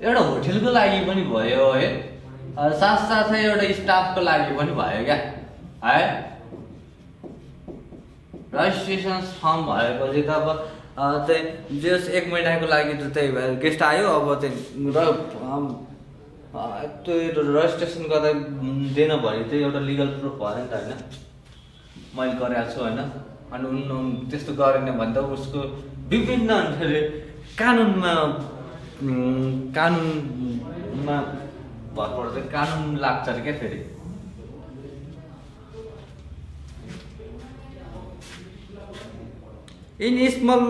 एउटा होटलको लागि पनि भयो है, साथसाथै एउटा स्टाफको लागि पनि भयो क्या है। रजिस्ट्रेसन फर्म भएपछि त अब त्यही जस 1 महिनाको लागि त त्यही गेस्ट आयो, अब चाहिँ त्यो रजिस्ट्रेसन गर्दा दिएन भने चाहिँ एउटा लिगल प्रुफ भएन नि त होइन, मैले गरेको छु होइन। अनि त्यस्तो गरेन भने त उसको विभिन्न कानुनमा भर पर्छ, कानुन लाग्छ अरे क्या फेरि। In small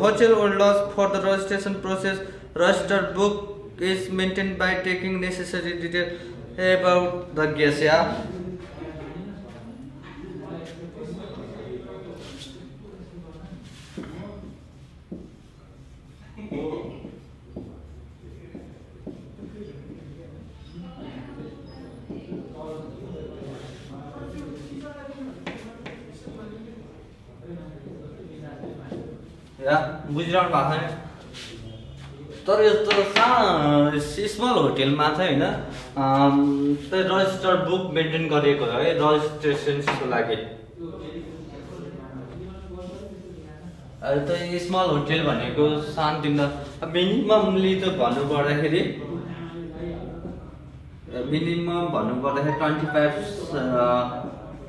hotel or lodge for the registration process, registered book is maintained by taking necessary detail about the guest. Yeah. बुझिरहनु भएको छैन। तर यस्तो स्मल होटेलमा चाहिँ होइन रजिस्टर्ड बुक मेन्टेन गरिएको है रजिस्ट्रेसनको लागि। त स्मल होटेल भनेको सानोतिनो मिनिममली त भन्नुपर्दाखेरि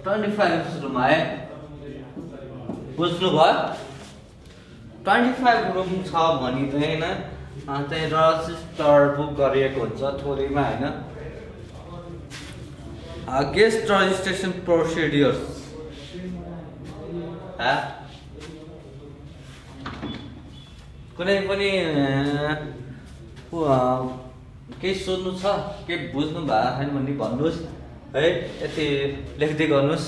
25 रुम है, बुझ्नुभयो। 25 रुम छ भने चाहिँ होइन त्यही रजिस्टर बुक गरिएको हुन्छ थोरैमा होइन। गेस्ट रजिस्ट्रेसन प्रोसिड्युर्स कुनै पनि केही सोध्नु छ, केही बुझ्नु भएको छैन भने भन्नुहोस् है, यति लेख्दै गर्नुहोस्।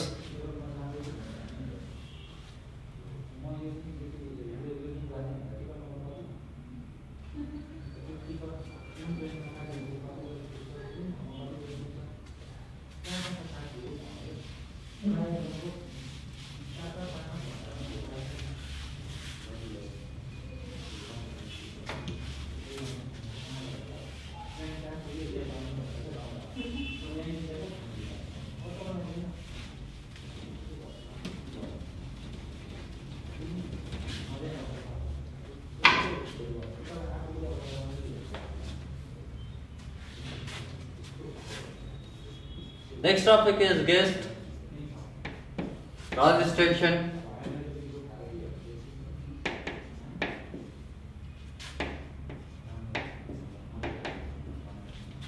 Next topic is guest registration.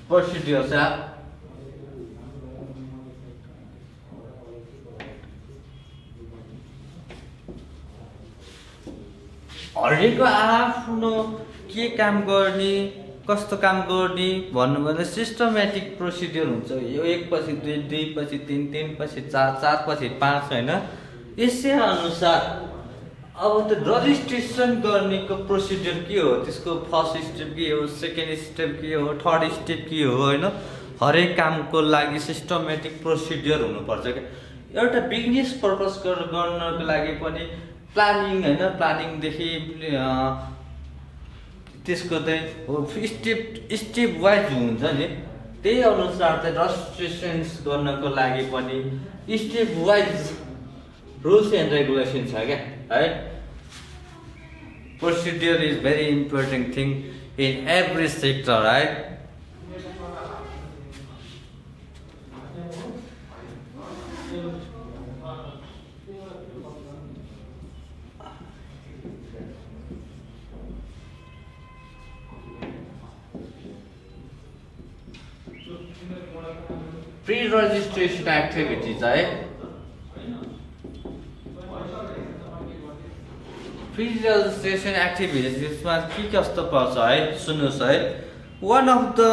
Procedures. हरेकको आफ्नो के काम गर्ने, कस्तो काम गर्ने भन्नुभन्दा सिस्टमेटिक प्रोसिड्युर हुन्छ। यो 1 पछि 2, 2 पछि 3, 3 पछि 4, 4 पछि 5 होइन। यसै अनुसार अब त्यो रजिस्ट्रेसन गर्नेको प्रोसिड्युर के हो, त्यसको फर्स्ट स्टेप के हो, सेकेन्ड स्टेप के हो, थर्ड स्टेप के हो होइन। हरेक कामको लागि सिस्टमेटिक प्रोसिड्युर हुनुपर्छ क्या। एउटा बिजनेस पर्पस गर्नको लागि पनि प्लानिङ होइन, प्लानिङदेखि त्यसको चाहिँ स्टेप वाइज हुन्छ नि, त्यही अनुसार चाहिँ रजिस्ट्रेसन्स गर्नको लागि पनि step wise rules and regulation छ क्या है। Procedure is very important thing in every sector है। Pre-registration activities है। Pre-registration activities यसमा के कस्तो पर्छ है, सुन्नुहोस् है। One of the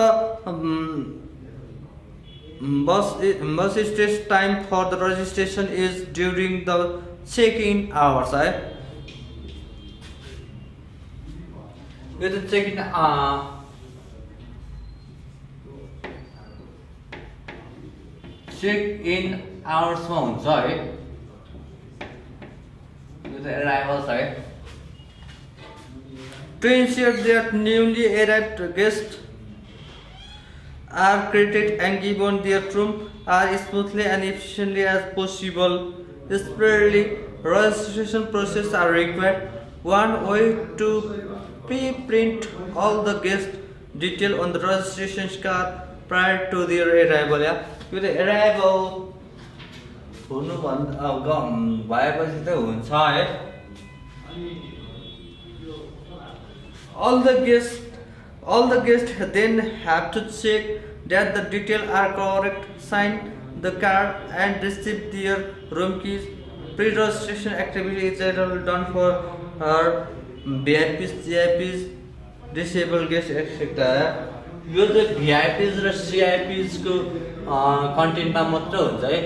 most stress time for the registration is during the check-in hours है। यो त check-in check-in hours में हुन्छ है। यो त arrivals है। To ensure that newly arrived guests are created and given their room as smoothly and efficiently as possible. Especially, registration process are required. One way to pre-print all the guest detail on the registration card prior to their arrival. Yeah, with the arrival हुनुभन्दा भएपछि त हुन्छ है all the guests then have to check that the details are correct, sign the card and receive their room keys. Pre-registration activity is generally done for VIPs, CIPs, disabled guests, etc. यो चाहिँ VIPs र CIPs को कन्टेन्टमा मात्र हुन्छ है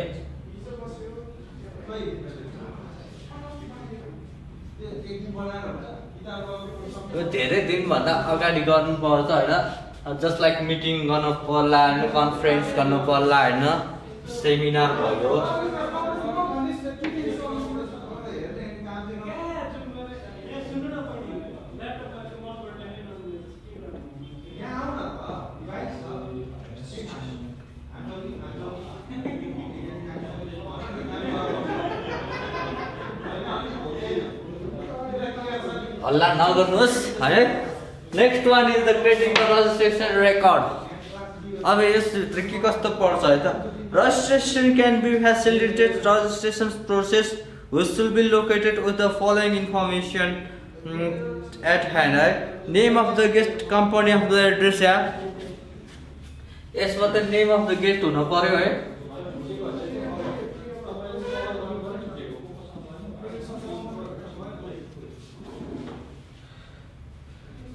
यो धेरै दिनभन्दा अगाडि गर्नुपर्छ होइन जस्ट लाइक मिटिङ गर्नु पर्ला होइन कन्फरेन्स गर्नु पर्ला होइन सेमिनार भयो हल्ला नगर्नुहोस् है next one is the creating the registration record अब यसभित्र के कस्तो पर्छ है त registration can be facilitated registration process which will be located with the following information at hand है name of the guest company of the address या यसमा त नेम अफ द गेस्ट हुन पर्यो है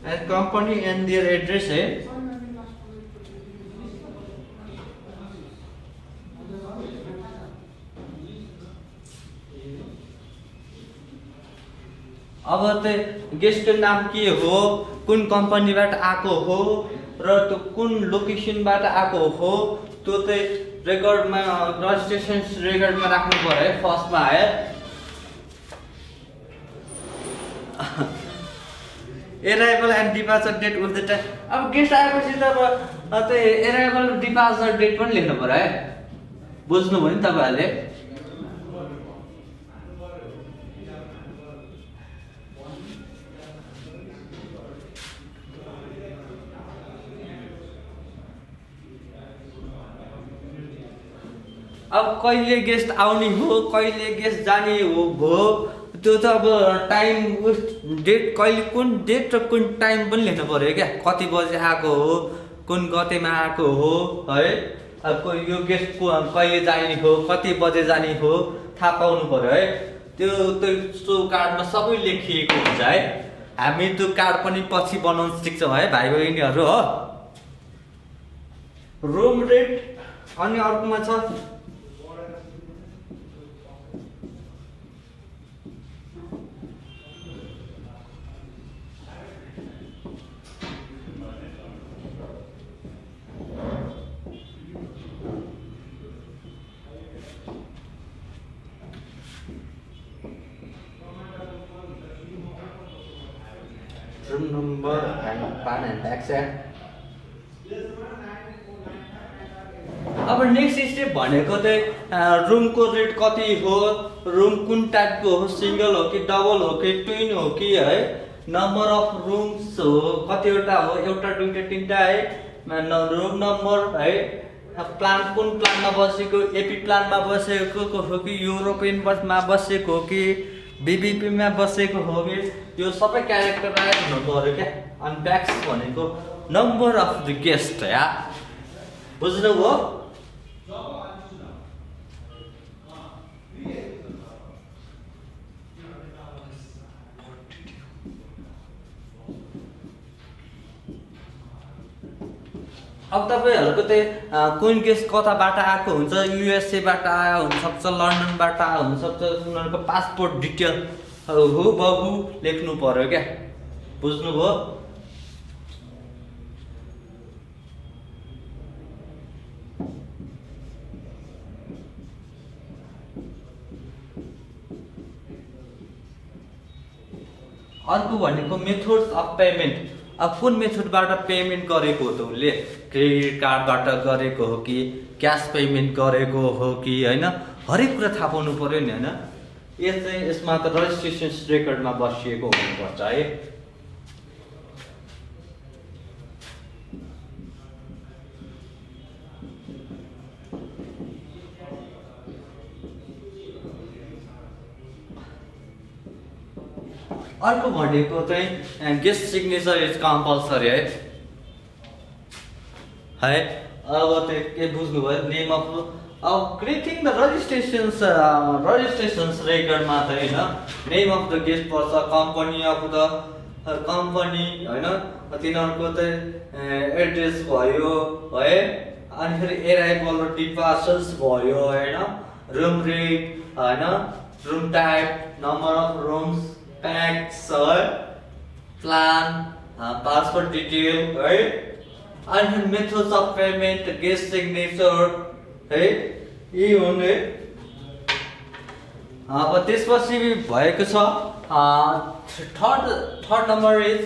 and company and their address है अब त गेस्टको नाम के हो कुन कम्पनीबाट आएको हो र त्यो कुन लोकेसनबाट आएको हो त्यो चाहिँ रेकर्डमा रजिस्ट्रेसन रेकर्डमा राख्नु पर्यो है फर्स्टमा है arrival and departure date with the time अब गेस्ट आएपछि त अब एराइभल डिपार्चर डेट पनि लेख्नु पर्यो है बुझ्नुभयो नि तपाईहरुले अब कहिले गेस्ट आउने हो कहिले गेस्ट जाने हो भो त्यो त अब टाइम डेट कहिले कुन डेट र कुन टाइम पनि लेख्नु पर्यो क्या कति बजे आएको हो कुन गतेमा आएको हो है अब यो गेस्ट कहिले जाने हो कति बजे जाने हो थाहा पाउनु पर्यो है त्यो कार्डमा सबै लेखिएको हुन्छ है हामी त्यो कार्ड पनि पछि बनाउन सिक्छौँ है भाइ बहिनीहरू हो रुम रेट अनि अर्कोमा छ room number and pan and accent अब नेक्स्ट स्टेप भनेको चाहिँ रुमको रेट कति हो रुम कुन टाइपको हो सिंगल हो कि डबल हो कि ट्विन हो कि है नम्बर अफ रुम्स हो कतिवटा हो एउटा दुईटा तीनटा है रुम नम्बर है प्लान कुन प्लानमा बसेको एपी प्लानमा बसेको हो कि युरोपियन बसमा बसेको हो कि बीबीपी मा बसेको हो कि यो सबै क्यारेक्टराइज हुनु पर्यो क्या अनि ब्याक्स भनेको नम्बर अफ द गेस्ट या बुझ्नुभयो अब तपाईहरुको चाहिँ कुन गेस्ट कताबाट आएको हुन्छ युएसए बाट आयो हुन सक्छ लन्डन बाट आयो हुन सक्छ उनीहरुको पासपोर्ट डिटेल हो बाबु लेख्नु पर्यो क्या बुझ्नुभयो अर्को भनेको मेथड्स अफ पेमेन्ट अब कुन मेथडबाट पेमेन्ट गरेको हो त उसले, क्रेडिट कार्डबाट गरेको हो कि क्यास पेमेन्ट गरेको हो कि होइन, हरेक कुरा थाहा पाउनु पऱ्यो नि होइन। यसमा त रजिस्ट्रेसन रेकर्डमा बसिएको हुनुपर्छ है। अर्को भनेको चाहिँ गेस्ट सिग्नेचर इज कम्पलसरी है। अब त्यो के बुझ्नुभयो, नेम अफ अब क्रिएटिङ द रजिस्ट्रेसन्स रेकर्डमा त होइन नेम अफ द गेस्ट पर्छ, कम्पनी अफ द कम्पनी होइन, तिनीहरूको चाहिँ एड्रेस भयो है, अनि फेरि एराइभल र डिपार्चर्स भयो होइन, रुम रेट होइन, room type, number of rooms, tax है, प्लान, पासपोर्ट डिटेल है, अनि methods of payment, guest signature है, यी हुन् है। अब त्यसपछि भएको छ थर्ड नम्बर इज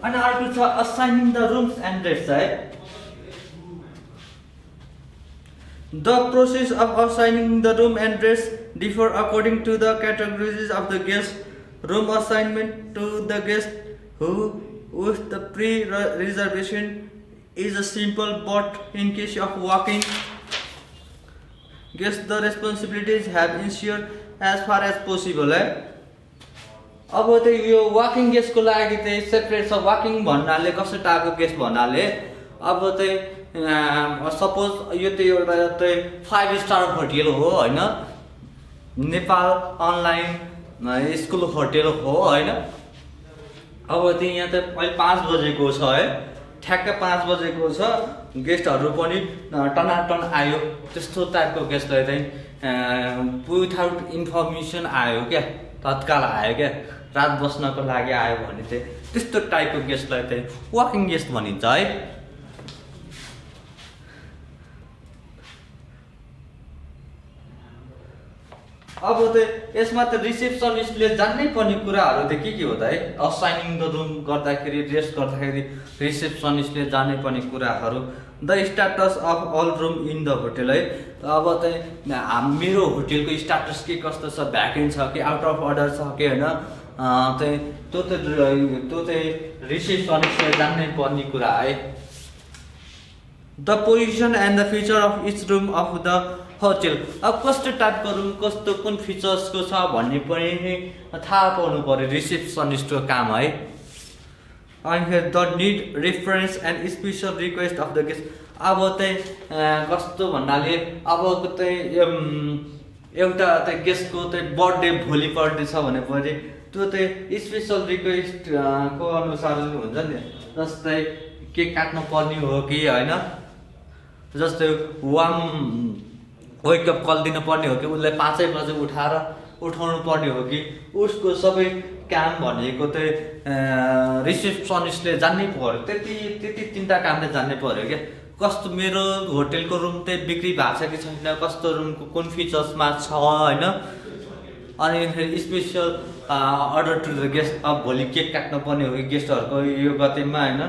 अनि अर्को छ assigning the rooms and rates है। The process of assigning the room and rates differ according to the categories of the guest. Room assignment to the guest who with the pre-reservation is a simple, but in case of walking guests the responsibilities have ensured as far as possible है। अब चाहिँ यो walking गेस्टको लागि चाहिँ separate छ। Walking भन्नाले कस्तो टाइपको गेस्ट भन्नाले अब चाहिँ सपोज यो त एउटा चाहिँ 5 स्टार होटेल हो होइन, नेपाल अनलाइन स्कुल होटेल हो होइन। अब चाहिँ यहाँ चाहिँ अहिले 5 बजेको छ है, ठ्याक्कै 5 बजेको छ, गेस्टहरू पनि टनाटन आयो, त्यस्तो टाइपको गेस्टलाई चाहिँ विथआउट इन्फर्मेसन आयो क्या, तत्काल आयो क्या, रात बस्नको लागि आयो भने चाहिँ त्यस्तो टाइपको गेस्टलाई चाहिँ वाकिङ गेस्ट भनिन्छ है। अब चाहिँ यसमा त रिसेप्सनिस्टले जान्नै पर्ने कुराहरू चाहिँ के हो त है, असाइनिङ द रुम गर्दाखेरि, रेस्ट गर्दाखेरि रिसेप्सनिस्टले जान्नै पर्ने कुराहरू, the status of all room in the hotel है। अब चाहिँ मेरो होटेलको स्ट्याटस के कस्तो छ, भ्याकेन्ट छ कि आउट अफ अर्डर छ कि होइन, चाहिँ त्यो चाहिँ रिसेप्सनिस्टले जान्नै पर्ने कुरा है। The position and the feature of each room of the hotel, अब कस्तो टाइपको रुम, कस्तो कुन फिचर्सको छ भन्ने पनि थाहा पाउनु पर्यो, रिसेप्सनिस्टको काम है। अनि फेरि the need reference and special request of the guest, अब चाहिँ कस्तो भन्नाले अब चाहिँ एउटा चाहिँ गेस्टको चाहिँ बर्थडे भोलि बर्थडे छ भनेपछि त्यो चाहिँ स्पेसल रिक्वेस्टको अनुसार हुन्छ नि, जस्तै केक काट्नु पर्ने हो कि होइन, जस्तै वेकअप कल दिनु पर्ने हो कि, उसलाई 5 बजे उठाउनु पर्ने हो कि, उसको सबै काम भनेको चाहिँ रिसेप्सनिस्टले जान्नै पर्यो। त्यति 3टा कामले जान्नै पर्यो क्या, कस्तो मेरो होटेलको रुम चाहिँ बिक्री भएको छ कि छैन, कस्तो रुमको कुन फिचर्समा छ होइन, अनि फेरि special order to the guest, अब भोलि केक काट्नु पर्ने हो कि गेस्टहरूको यो गतेमा होइन,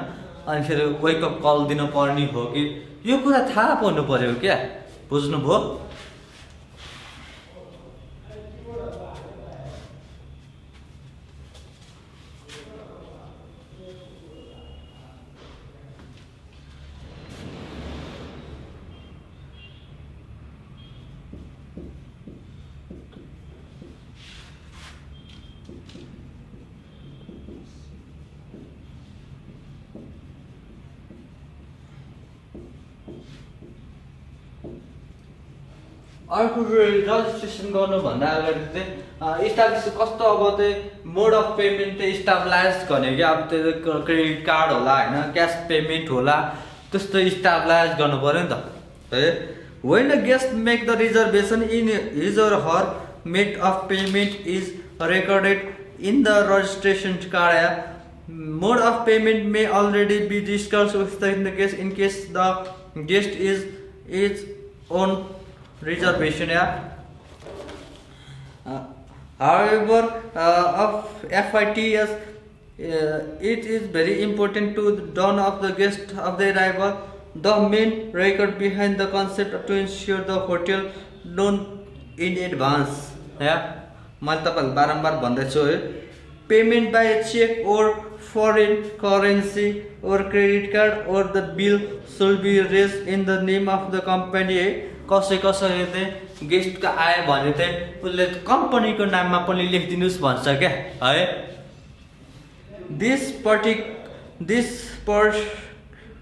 अनि फेरि वेकअप कल दिनु पर्ने हो कि, यो कुरा थाहा पाउनु पर्यो क्या, बुझ्नुभयो। अर्को रजिस्ट्रेसन गर्नुभन्दा अगाडि चाहिँ इस्टाब्लिस कस्तो, अब चाहिँ मोड अफ पेमेन्ट चाहिँ इस्टाब्लाइज गर्ने क्या, अब त्यो क्रेडिट कार्ड होला होइन, क्यास पेमेन्ट होला, त्यस्तो इस्टाब्लाइज गर्नु पऱ्यो नि त है। When a guest make the reservation in his or her mode of payment is recorded in the registration card. Mode of payment may already be discussed with the guest in case the guest is on reservation. However, of FITS, it is very important to the dawn of the guest of the arrival. The main record behind the concept to ensure the hotel known in advance. मैले तपाईहरुलाई बारम्बार भन्दैछु है, payment by cheque or foreign currency or credit card or the bill should be raised in the name of the company. है कसैले चाहिँ गेस्टको आयो भने चाहिँ उसले कम्पनीको नाममा पनि लेखिदिनुस् भन्छ क्या है। This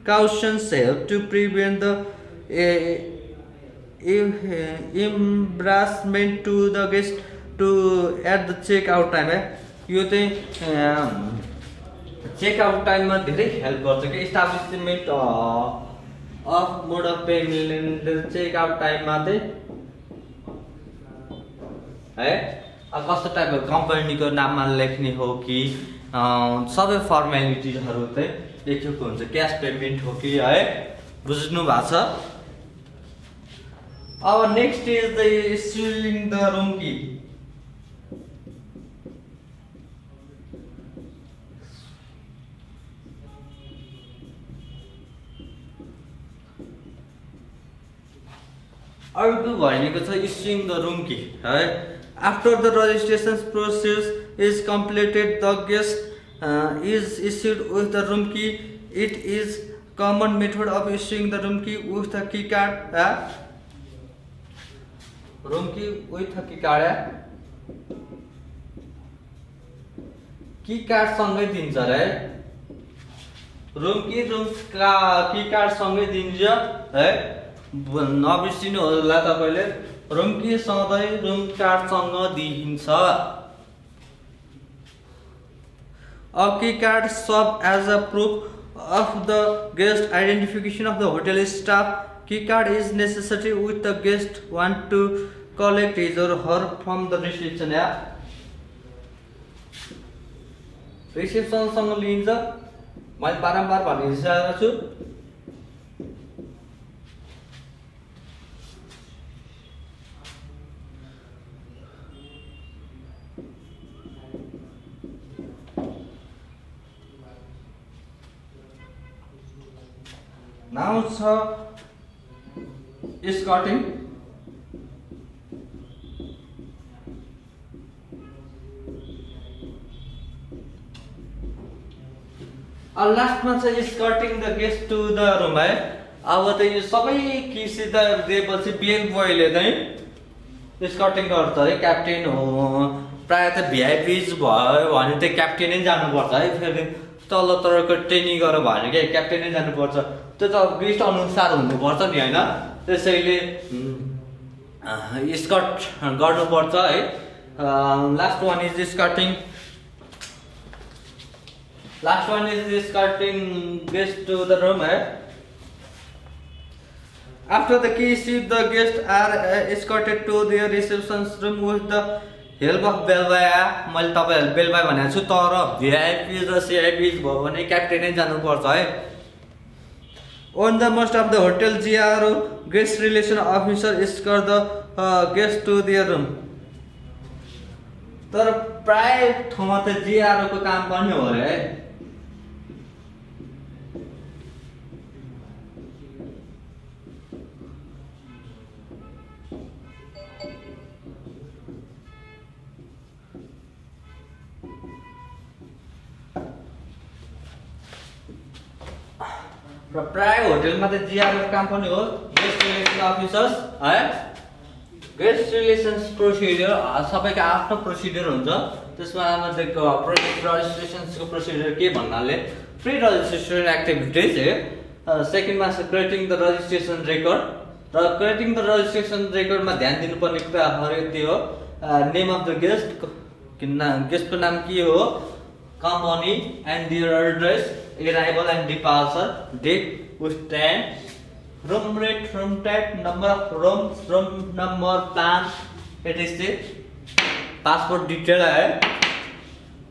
precautions help to prevent the embarrassment to the guest to at the checkout time. यो चाहिँ चेकआउट टाइममा धेरै हेल्प गर्छ कि establishment of mode of payment checkout टाइममा चाहिँ है कस्तो टाइपको कम्पनीको नाममा लेख्ने हो कि सबै फर्मालिटीहरू चाहिँ लेखेको हुन्छ, क्यास पेमेन्ट हो कि है, बुझ्नु भएको छ। अब next is the issuing the room key. अर्को भनेको छ इस्युइङ द रुम की है। After the registration process is completed the guest is issued with the room key. It is common method of issuing the room key with the key card. Room key with key card key card सँगै दिन्छ रे। Room की card सँगै दिन्छ है, नबिर्सिनु होला तपाईले। Room की सधैं रुम कार्ड सँग दिइन्छ। A key card serves as a proof of the guest identification of the hotel staff. Key card is necessary with the guest want to collect his or her from the reception. Reception सँग लिन्छ। मैले बारम्बार भनिसकेको छु। Now escorting. लास्टमा चाहिँ escorting the guest to the room है। अब त यो सबै किसित दिएपछि बेल बोयले चाहिँ escorting गर्छ है। क्याप्टेन हो, प्राय त भिआइपीज भयो भने त क्याप्टेनै जानुपर्छ है। फेरि तल तरको ट्रेनिङ गरेर भने के क्याप्टेनै जानुपर्छ, त्यो त गेस्ट अनुसार हुनुपर्छ नि हैन। त्यसैले स्कट गर्नुपर्छ है। Last one is escorting guest to the room है। After the key seat the guest are escorted to their reception room with the help of bellboy। मैले तपाईहरु बेलबॉय भनेको छु, तर भिआइपी र सीआइपी भयो भने क्याप्टेनै जानुपर्छ है। On the most of the hotel GRO guest relation officer escort the guest to their room। तर प्राय ठाउँमा त GRO को काम पनि हो रे। प्राय होटलमा त जिआरओ काम पनि हो, गेस्ट रिलेसन अफिसर्स है। गेस्ट रिलेसन्स प्रोसिडियर सबैको आफ्नो प्रोसिडियर हुन्छ। त्यसमा मध्येको रजिस्ट्रेसनको प्रोसिडियर के भन्नाले प्री रजिस्ट्रेसन एक्टिभिटिज है। सेकेन्डमा छ क्रिएटिङ द रजिस्ट्रेसन रेकर्ड। र क्रिएटिङ द रजिस्ट्रेसन रेकर्डमा ध्यान दिनुपर्ने कुराहरू यति हो। नेम अफ द गेस्ट, गेस्टको नाम के हो, company and their address, arrival and departure, date with time, room rate, room type, number of rooms, room number, plan, etc. Passport detail है,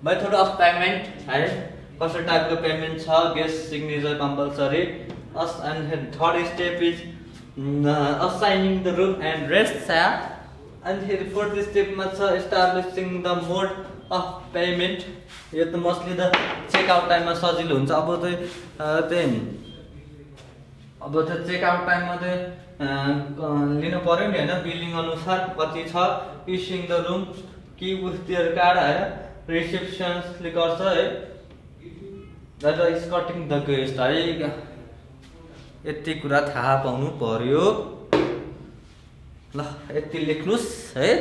मेथड अफ पेमेन्ट है, कस्तो टाइपको पेमेन्ट छ, guest signature compulsory, and third step is assigning the room and rest छ, अनि fourth स्टेपमा छ establishing the mode of payment. यो त मोस्टली त चेकआउट टाइममा सजिलो हुन्छ। अब चाहिँ चेकआउट टाइममा चाहिँ लिनु पऱ्यो नि होइन, बिलिङ अनुसार कति छ, इस्युङ द रुम कि उतिर कार्ड है, रिसेप्सन्सले गर्छ है, र स्कटिङ द गेस्ट है। यति कुरा थाहा पाउनु पर्यो। ल यति लेख्नुस् है।